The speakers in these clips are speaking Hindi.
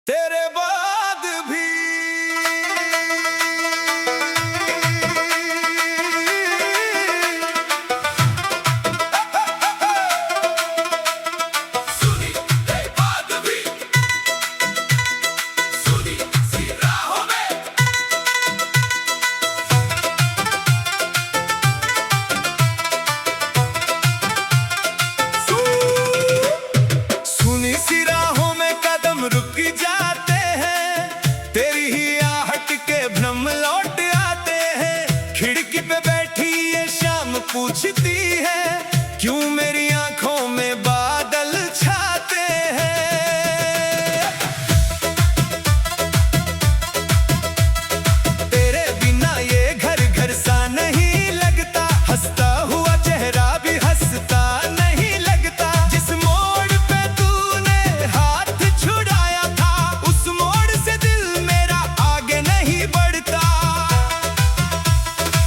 तेरे बाद भी सुनी तेरे बाद भी सुनी सी राहों में सुनी सी राहों में कदम रुक जाते हैं, तेरी ही आहट के भ्रम लौट आते हैं। खिड़की पे बैठी ये शाम पूछती है, क्यों मेरी आंखों में बादल छाते हैं। तेरे बिना ये घर घर सा नहीं लगता, हंसता हुआ चेहरा भी हंसता नहीं लगता। जिस मोड़ पे तूने हाथ छुड़ाया था, उस मोड़ से दिल मेरा आगे नहीं बढ़ता।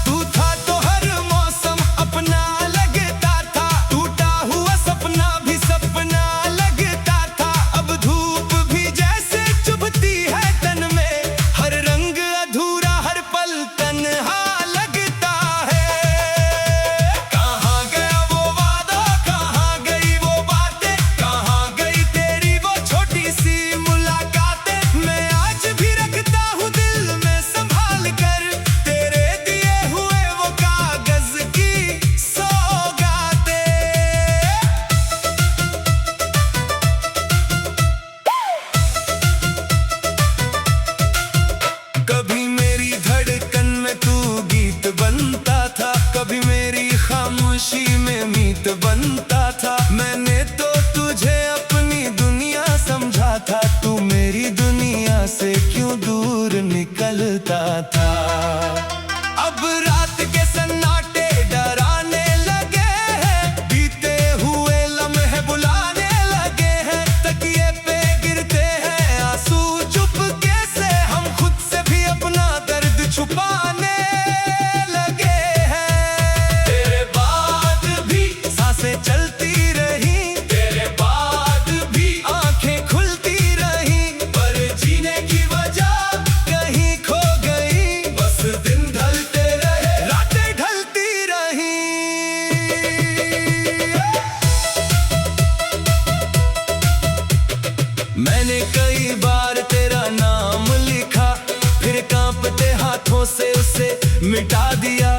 तू था तो हर मौसम अपना लगता था, टूटा हुआ सपना भी सपना लगता था। अब धूप भी जैसे चुभती है तन में, हर रंग अधूरा हर पल तन्हा लगता है। कहाँ गया वो वादा, कहाँ गई वो बातें, कहाँ गई तेरी वो छोटी सी मुलाकातें। मैं आज भी रखता हूँ दिल में संभाल कर, तेरे दिए हुए वो कागज की सौगातें। कभी मेरी धड़कन में तू गीत बनता था, कभी मेरी खामोशी में मीत बनता था। मैंने तो तुझे अपनी दुनिया समझा था, तू मेरी दुनिया से क्यों दूर निकलता था। अब रात के सन्नाटे डराने लगे हैं, बीते हुए लम्हे बुलाने लगे हैं। तकिए पे गिरते हैं आंसू चुपके से, हम खुद से भी अपना दर्द छुपाने लगे हैं। तेरे बाद भी सांसें चलती रही, तेरे बाद भी आंखें खुलती रही, पर जीने की वजह कहीं खो गई। बस दिन ढलते रहे, रातें ढलती रही। मैंने कई बार तेरा नाम लिखा, फिर कांपते हाथों से उसे मिटा दिया।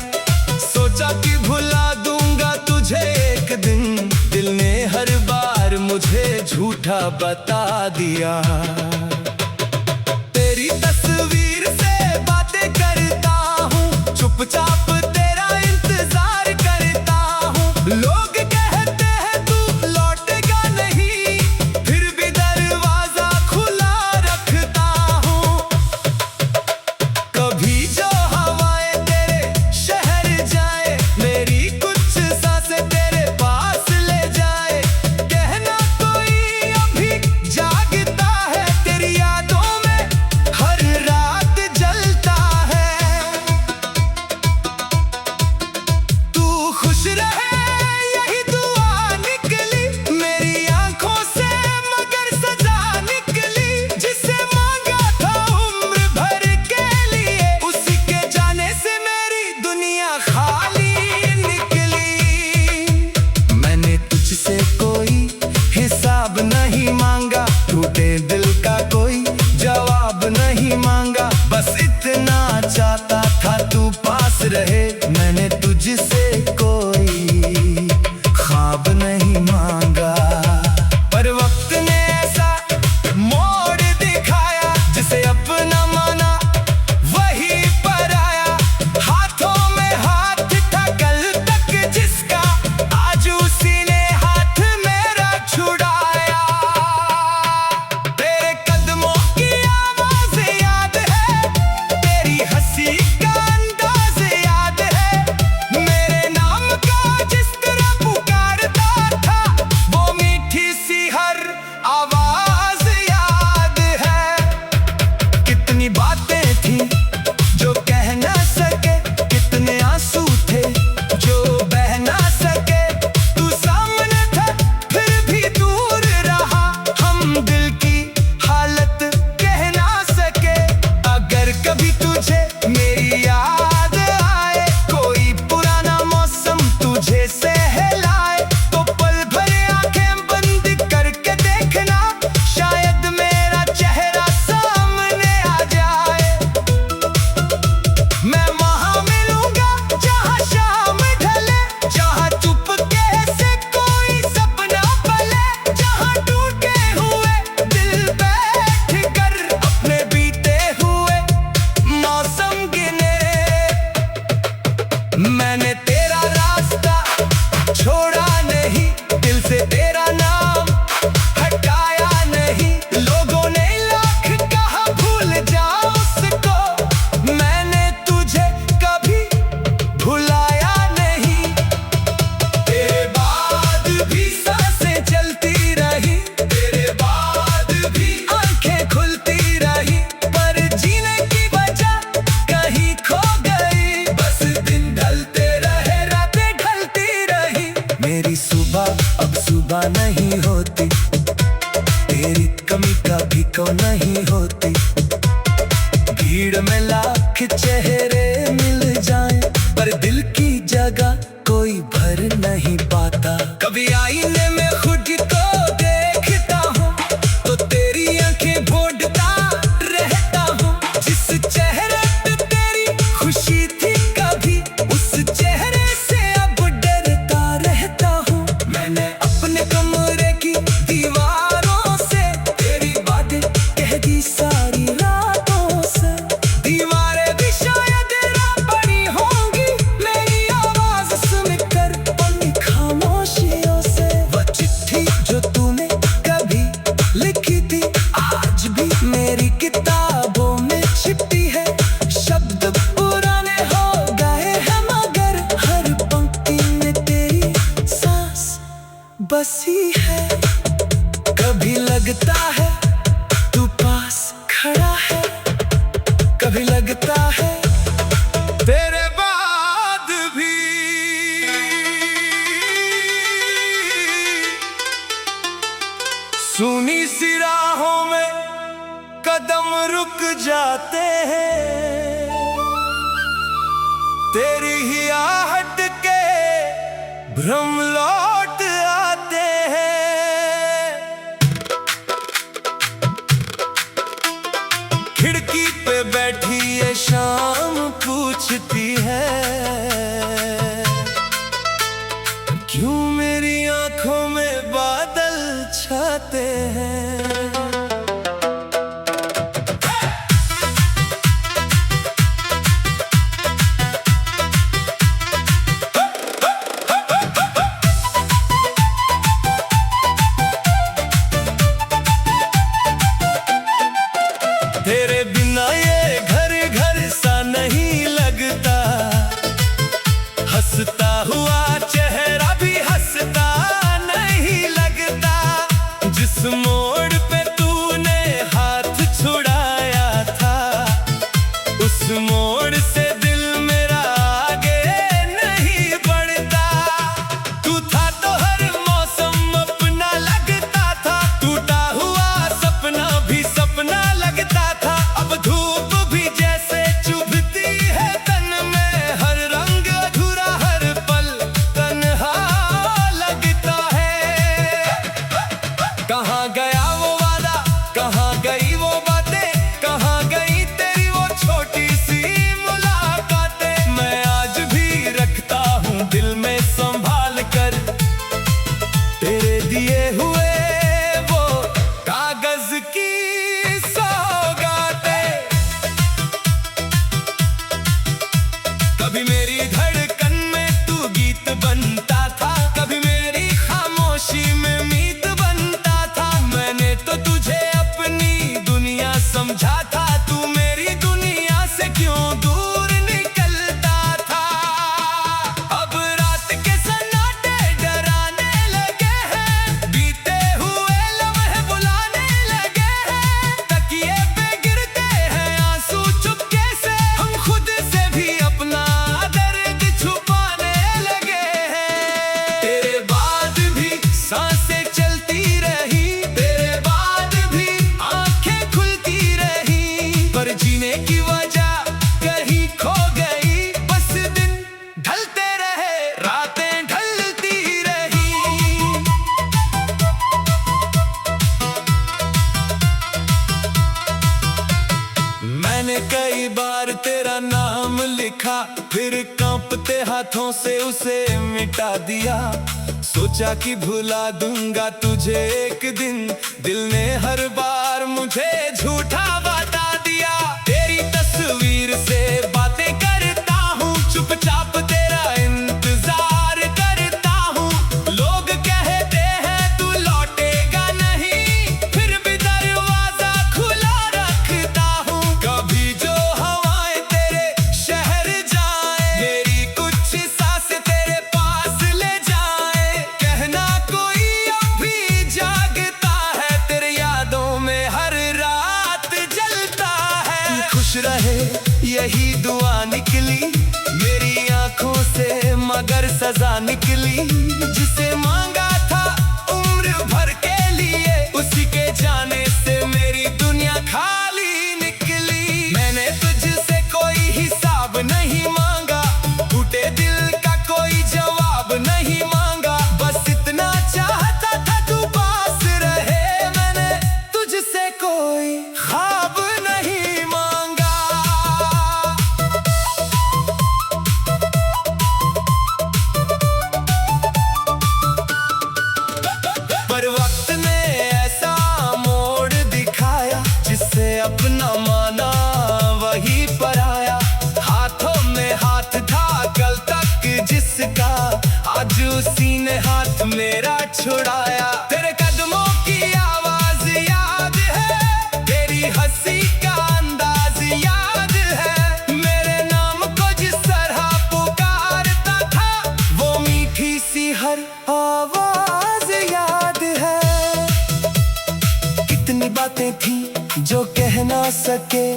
सोचा कि भुला दूंगा तुझे एक दिन, दिल ने हर बार मुझे झूठा बता दिया। तेरी तस्वीर से बातें करता हूँ, चुपचाप तेरा इंतजार करता हूँ। लोग कहते हैं तू लौटेगा नहीं, फिर भी दरवाजा खुला रखता हूँ। कभी जो हवाएं तेरे शहर जाए, मेरी कुछ सांसें तेरे पास ले जाए। कहना कोई अभी जागता है, तेरी यादों में हर रात जलता है। तू खुश रहे यही दुआ निकली मेरी आंखों से, मगर सजा निकली। जिसे मांगा था उम्र भर के लिए, उसी के जाने से मेरी दुनिया खाली निकली। मैंने तुझसे कोई हिसाब नहीं मांगा, टूटे दिल का कोई जवाब नहीं मांगा। बस इतना चाहता था तू पास रहे, मैंने तुझसे कोई ख्वाब नहीं मांगा। पर वक्त ने ऐसा मोड़ दिखाया, जिसे अपना माना वही पराया। हाथों में हाथ था कल तक जिसका, आज उसी ने हाथ मेरा छुड़ाया। तेरे कदमों की आवाज़ याद है, तेरी हंसी का कभी को नहीं होती। भीड़ में लाख चेहरे मिल जाएं, पर दिल की जगह कोई भर नहीं पाता। कभी आईने में खुद को देखता हूँ तो तेरी आंखें ढूंढता रहता हूँ। जिस चेहरे पे तेरी खुशी थी कभी, उस चेहरे से अब डरता रहता हूँ। मैंने अपने कमरे की दीवारों से तेरी बातें कह दी सारी रातों से। दीवारें भी शायद रा पड़ी होंगी मेरी आवाज सुनकर उन खामोशियों से। वो चिट्ठी जो तूने कभी लिखी थी आज भी मेरी किताबों में छिपी है। शब्द पुराने हो गए हैं मगर हर पंक्ति में तेरी सांस बसी है। कभी लगता है तू पास खड़ा है, कभी लगता है तेरे बाद भी सुनी सी राहों में कदम रुक जाते हैं। तेरी ही आहट के भ्रम लौट आते हैं। खिड़की पे बैठी ये शाम पूछती है, क्यों मेरी आंखों में बादल छाते हैं। तेरे बिना ये घर घर सा नहीं लगता। हंसता हुआ चेहरा भी हंसता नहीं लगता। जिस मोड़ पे तूने हाथ छुड़ाया था, उस मोड़ से दिल मेरा आगे नहीं बढ़ता। तू था तो हर मौसम अपना लगता था, टूटा हुआ सपना भी सपना लगता था। अब धूप भी जैसे चुभती है तन में, हर रंग अधूरा हर पल तन्हा लगता है। कहाँ गया वो वादा, कहाँ गई वो बातें, कहाँ गई तेरी वो छोटी सी मुलाकातें। मैं आज भी रखता हूँ दिल में संभाल कर तेरे दिए हुए वो कागज की सौगातें। कभी मेरी धड़कन में तू गीत बनता था, कभी मेरी खामोशी में मीत बनता था। मैंने तो तुझे अपनी दुनिया समझा था, तू मेरी दुनिया से क्यों दूर निकलता था। अब रात के सन्नाटे डराने लगे हैं, बीते हुए लम्हे बुलाने लगे हैं। तकिए पे गिरते हैं आंसू चुपके से, हम खुद से भी अपना दर्द छुपाने लगे हैं। तेरे बाद भी सांसें चलती रही, तेरे बाद भी आंखें खुलती रही, पर जीने की वजह कहीं खो गई। बस दिन ढलते रहे, रातें ढलती रही। मैंने कई बार तेरा नाम लिखा, फिर कांपते हाथों से उसे मिटा दिया। सोचा कि भुला दूंगा तुझे एक दिन, दिल ने हर बार मुझे झूठा बता दिया। तेरी तस्वीर से बातें करता हूँ, चुपचाप तेरा इंतजार करता हूँ। लोग कहते हैं तू लौटेगा नहीं, फिर भी दरवाजा खुला रखता हूँ। कभी जो हवाएं तेरे शहर जाए, मेरी कुछ सांसें तेरे पास ले जाए। कहना कोई अभी जागता है, तेरे यादों में हर रात जलता है। तू खुश रहे यही दुआ निकली मेरी आंखों से, मगर सजा निकली। जिसे मांगा था उम्र भर के लिए, उसी के जाने से मेरी कोई ख्वाब नहीं मांगा। पर वक्त ने ऐसा मोड़ दिखाया, जिससे अपना माना वही पराया। हाथों में हाथ था कल तक जिसका, आज उसी ने हाथ मेरा छुड़ाया। तेरे कदमों की आवाज याद है, तेरी हंसी का अंदाज याद है। मेरे नाम को जिस तरह पुकारता था, वो मीठी सी हर आवाज याद है। कितनी बातें थी जो कह ना सके,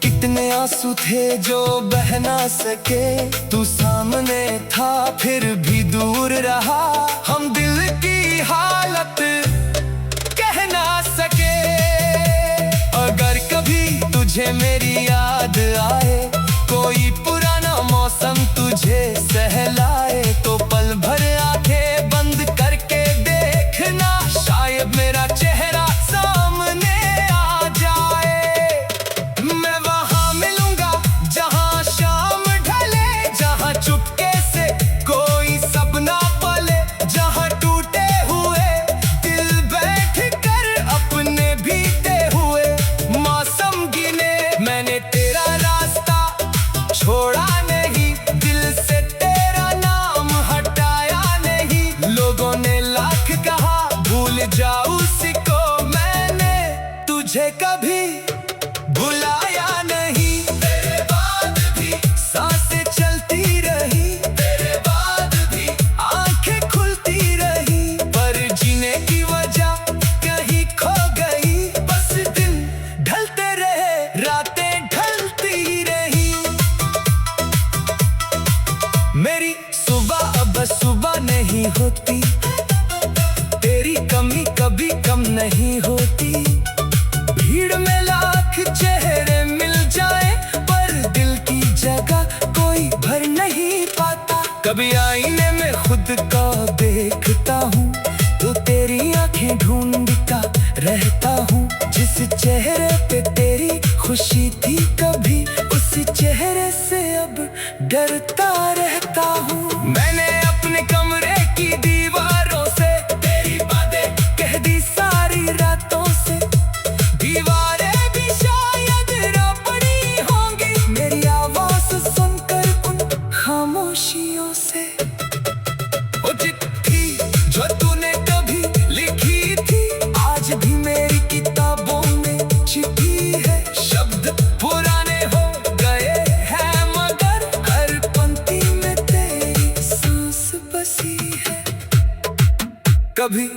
कितने आंसू थे जो बह ना सके। तू सामने था फिर भी दूर रहा, हम दिल की हालत कह ना सके। अगर कभी तुझे मेरी याद आए, कोई पुराना मौसम तुझे सहलाए, तो पल भर आंखें बंद करके देखना, शायद मेरा चेहरा सामने आ जाए। मैं वहां मिलूंगा जहां शाम ढले, जहां चुपके से कोई सपना पले, जहां टूटे हुए दिल बैठ कर अपने बीते हुए मौसम गिने। मैंने तेरा रास्ता छोड़ा नहीं, दिल से तेरा नाम हटाया नहीं। लोगों ने लाख कहा भूल जाऊं सिको, मैंने तुझे कभी भुलाया नहीं। तेरे बाद भी सांसें चलती रही, तेरे बाद भी आंखें खुलती रही, पर जीने की वजह कहीं खो गई। बस दिन ढलते रहे, रातें ढलती रही। मेरी सुबह अब सुबह नहीं होती, तेरी कमी कभी कम नहीं होती। भीड़ में लाख चेहरे मिल जाए, पर दिल की जगह कोई भर नहीं पाता। कभी आईने में खुद को देखता हूँ, तो तेरी आंखें ढूंढता रहता हूँ। जिस चेहरे पे तेरी खुशी थी कभी, उस चेहरे से अब डरता रहता हूँ। मैंने अपने कमरे की दीवारों से तेरी बातें कह दी सारी रातों से। दीवारें भी शायद रो पड़ी होंगी, मेरी आवाज सुनकर उन खामोशियों से। वो चिट्ठी जो तूने कभी लिखी थी, आज भी मेरी किताबों में छिपी है। शब्द पुराने हो गए हैं, मगर हर पंक्ति में तेरी सांस बसी है। कभी